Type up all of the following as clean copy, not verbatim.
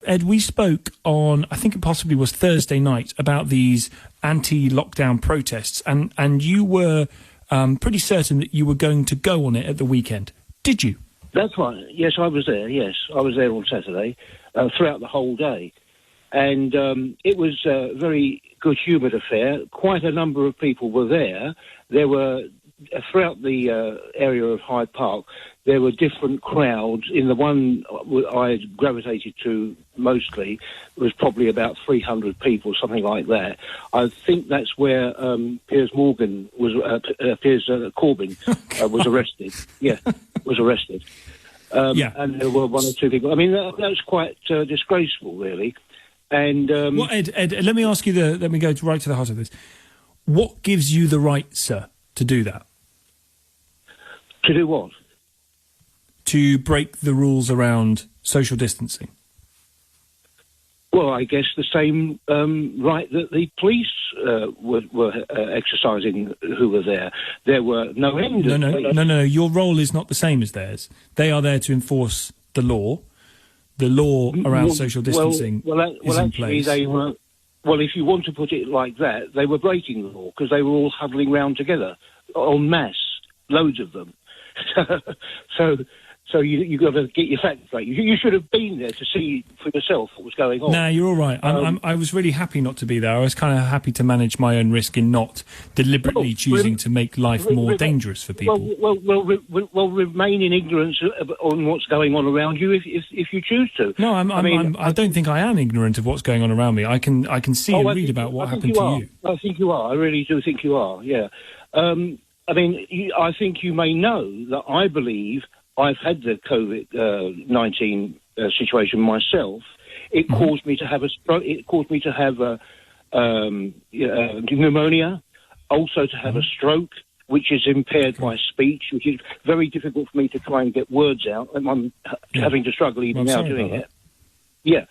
Ed, we spoke on, I think it possibly was Thursday night, about these anti-lockdown protests, and you were pretty certain that you were going to go on it at the weekend. Did you? That's right. Yes, I was there. Yes, I was there on Saturday, throughout the whole day. And it was a very good-humoured affair. Quite a number of people were there. There were, throughout the area of Hyde Park, there were different crowds. In the one I gravitated to mostly was probably about 300 people, something like that. I think that's where Piers Corbyn was arrested. Yeah, was arrested. And there were one or two people. I mean, that's quite disgraceful, really. And well, Ed, let me ask you let me go right to the heart of this. What gives you the right, sir, to do that? To do what? To break the rules around social distancing. Well, I guess the same right that the police were exercising who were there. There were no end. No. Your role is not the same as theirs. They are there to enforce the law. The law around social distancing is in place. They were. Well, if you want to put it like that, they were breaking the law because they were all huddling round together en masse, loads of them. So you got to get your facts right. You should have been there to see for yourself what was going on. No, you're all right. I was really happy not to be there. I was kind of happy to manage my own risk in not deliberately choosing to make life more dangerous for people. Well, remain in ignorance on what's going on around you if you choose to. No, I don't think I am ignorant of what's going on around me. I can see and read about what happened to you. I think you are. I really do think you are. Yeah. I think you may know that I believe I've had the COVID-19 situation myself. It caused me to have a stroke. It caused me to have pneumonia, also to have a stroke, which is impaired my speech, which is very difficult for me to try and get words out. And I'm having to struggle even now doing it. Yeah.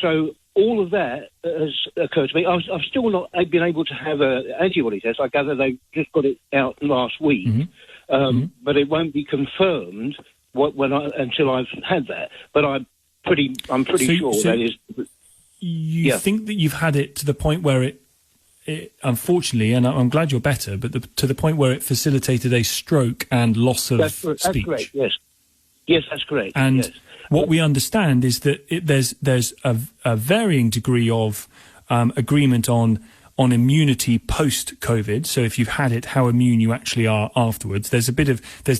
So all of that has occurred to me. I've still not been able to have an antibody test. I gather they just got it out last week. But it won't be confirmed until I've had that. But I'm pretty sure that is. You think that you've had it to the point where it unfortunately, and I'm glad you're better, but to the point where it facilitated a stroke and loss of speech. That's correct. Yes, that's correct. And what we understand is that there's a varying degree of agreement on immunity post-COVID. So if you've had it, how immune you actually are afterwards. There's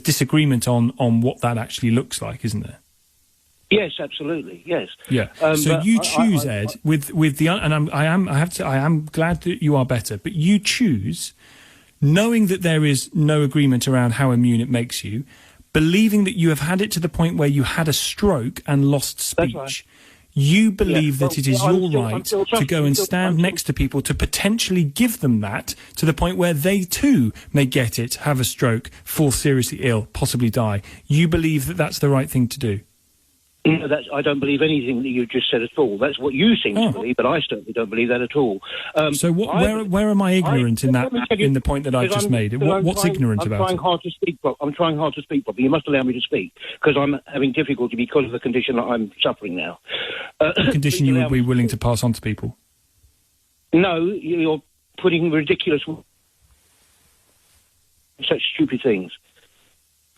disagreement on what that actually looks like, isn't there? Yes, absolutely. Yes. Yeah. So you choose, Ed, with the and I am glad that you are better, but you choose, knowing that there is no agreement around how immune it makes you, believing that you have had it to the point where you had a stroke and lost speech. That's right. You believe that it is your right to go and stand next to people to potentially give them that to the point where they too may get it, have a stroke, fall seriously ill, possibly die. You believe that that's the right thing to do? No, I don't believe anything that you just said at all. That's what you seem to believe, but I certainly don't believe that at all. So where am I ignorant in the point that I've just made? What's ignorant about it? I'm trying hard to speak properly. You must allow me to speak, because I'm having difficulty because of the condition that I'm suffering now. A condition you would be willing to pass on to people? No, you're putting ridiculous, such stupid things.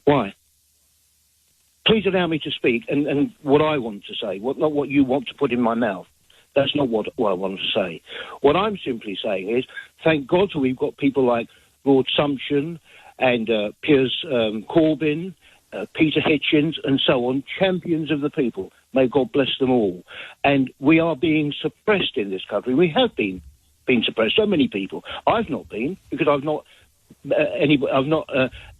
Why? Please allow me to speak and what I want to say, not what you want to put in my mouth. That's not what I want to say. What I'm simply saying is, thank God that we've got people like Lord Sumption and Piers Corbyn, Peter Hitchens and so on, champions of the people. May God bless them all. And we are being suppressed in this country. We have been suppressed, so many people. I've not been, because I've not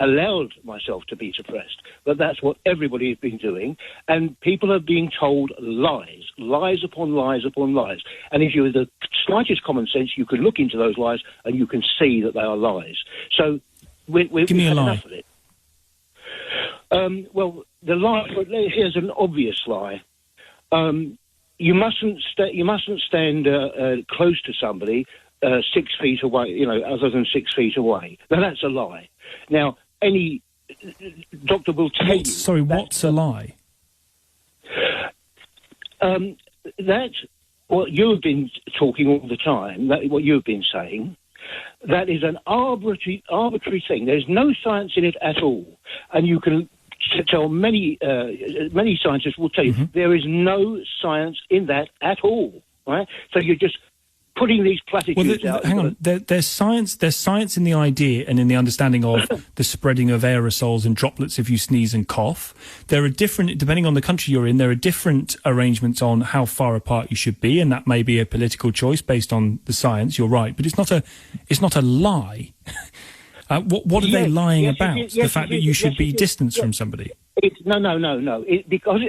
allowed myself to be suppressed, but that's what everybody has been doing, and people are being told lies upon lies upon lies. And if you have the slightest common sense, you can look into those lies and you can see that they are lies. So we've had enough of it. Well, the lie. Here's an obvious lie. You mustn't stand close to somebody 6 feet away, other than 6 feet away. Now, that's a lie. Now, any doctor will tell you... Sorry, what's a lie? that what you've been talking all the time, that what you've been saying, that is an arbitrary thing. There's no science in it at all, and you can tell many scientists will tell you there is no science in that at all. Right? So you're just putting these platitudes out. Hang on. There's science in the idea and in the understanding of the spreading of aerosols and droplets if you sneeze and cough. There are different, depending on the country you're in, there are different arrangements on how far apart you should be, and that may be a political choice based on the science. You're right, but it's not a lie. What are they lying about? The fact that you should be distanced from somebody. No.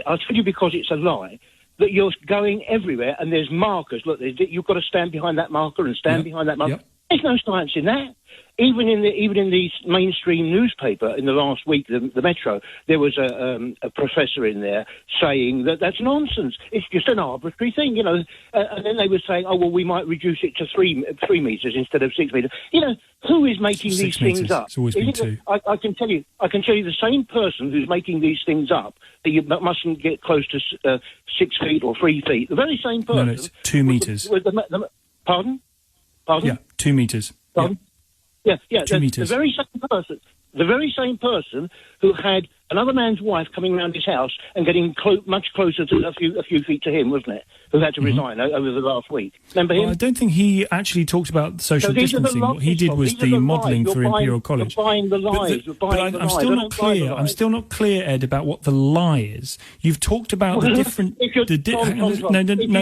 I'll tell you because it's a lie. That you're going everywhere and there's markers. Look, you've got to stand behind that marker and stand behind that marker. Yep. There's no science in that. Even in the mainstream newspaper in the last week, the Metro, there was a professor in there saying that that's nonsense. It's just an arbitrary thing, you know. And then they were saying, oh well, we might reduce it to 3 meters instead of 6 meters. You know, who is making these things up? It's always been 2. I can tell you the same person who's making these things up that you mustn't get close to 6 feet or 3 feet. The very same person. No, it's 2 meters. Pardon? Yeah, 2 meters. Pardon? Yeah. 2 meters. The very same person who had another man's wife coming around his house and getting much closer to a few feet to him, wasn't it? Who had to resign over the last week. Remember him? Well, I don't think he actually talked about social distancing. What he did was the modelling through Imperial College. You're buying the lies. I'm still not clear. I'm still not clear, Ed, about what the lie is. You've talked about the different.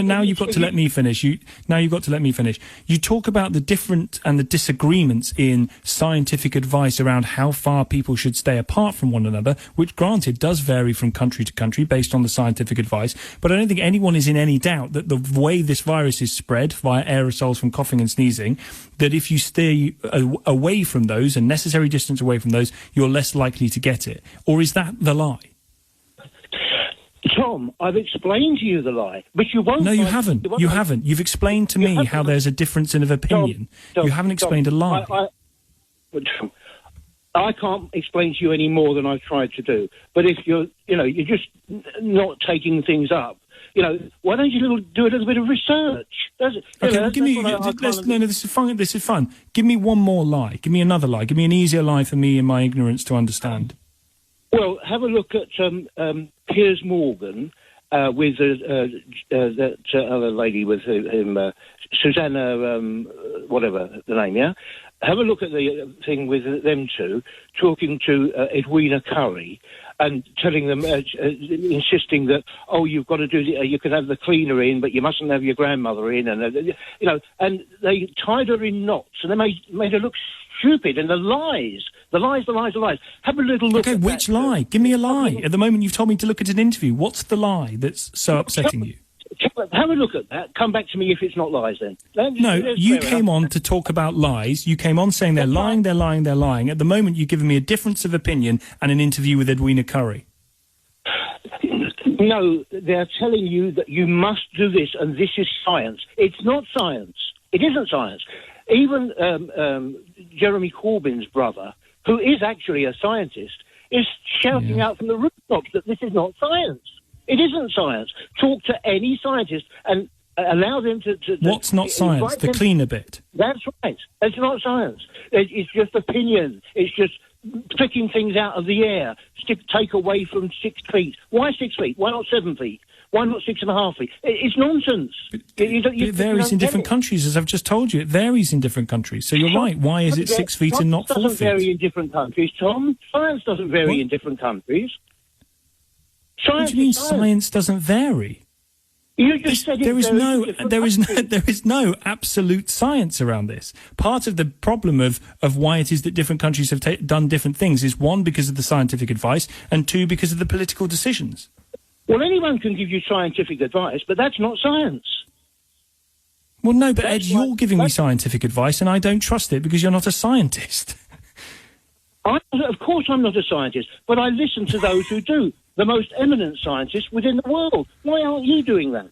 Now you've got to let me finish. Now you've got to let me finish. You talk about the different and the disagreements in scientific advice around how far people should stay apart from one another, which, granted, does vary from country to country based on the scientific advice. But I don't think anyone is in any doubt that the way this virus is spread via aerosols from coughing and sneezing, that if you stay away from those and necessary distance away from those, you're less likely to get it. Or is that the lie? Tom, I've explained to you the lie, but you won't. No, you haven't. You haven't. You've explained to me how there's a difference of opinion. Tom, you haven't explained a lie. I can't explain to you any more than I've tried to do. But if you're just not taking things up, why don't you do a little bit of research? Give me. This is fun. This is fun. Give me one more lie. Give me another lie. Give me an easier lie for me in my ignorance to understand. Well, have a look at Piers Morgan with that other lady with him, Susanna, whatever the name, yeah? Have a look at the thing with them two, talking to Edwina Currie and telling them, insisting that, you've got to do, you can have the cleaner in, but you mustn't have your grandmother in, and and they tied her in knots, and they made her look stupid, and the lies. Have a little look at that. Which lie? Give me a lie. At the moment, you've told me to look at an interview. What's the lie that's so upsetting you? Have a look at that. Come back to me if it's not lies then. No, you came on to talk about lies. You came on saying they're lying. At the moment, you've given me a difference of opinion and an interview with Edwina Currie. No, they're telling you that you must do this and this is science. It's not science. It isn't science. Even Jeremy Corbyn's brother, who is actually a scientist, is shouting out from the rooftops that this is not science. It isn't science. Talk to any scientist and allow them to What's not science? The cleaner bit. That's right. It's not science. It's just opinion. It's just picking things out of the air. Take away from 6 feet. Why 6 feet? Why not 7 feet? Why not 6.5 feet? It's nonsense. It varies in different countries, as I've just told you. It varies in different countries. So you're right. Why is it 6 feet and not 4 feet? Science doesn't vary in different countries, Tom. Science doesn't vary in different countries. What do you mean science doesn't vary? You just said there is no absolute science around this. Part of the problem of why it is that different countries have done different things is, one, because of the scientific advice, and two, because of the political decisions. Well, anyone can give you scientific advice, but that's not science. Well, no, but Ed, you're giving me scientific advice, and I don't trust it because you're not a scientist. Of course I'm not a scientist, but I listen to those who do. The most eminent scientists within the world. Why aren't you doing that?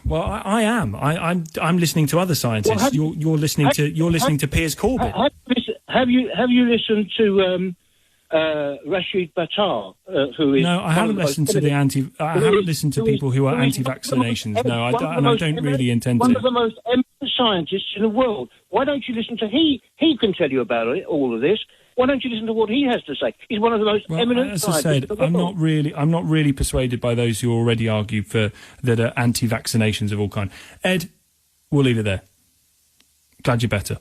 Well, I am. I'm listening to other scientists. You're listening to Piers Corbyn. Have you listened to Rashid Battar, who is... No, I haven't listened to the I haven't listened to people who are anti-vaccinations. No, I don't, and I don't really intend to. One of the most eminent scientists in the world. Why don't you listen to he? He can tell you about all of this. Why don't you listen to what he has to say? He's one of the most eminent scientists. As I said, I'm not really persuaded by those who already argue for that are anti-vaccinations of all kind. Ed, we'll leave it there. Glad you're better.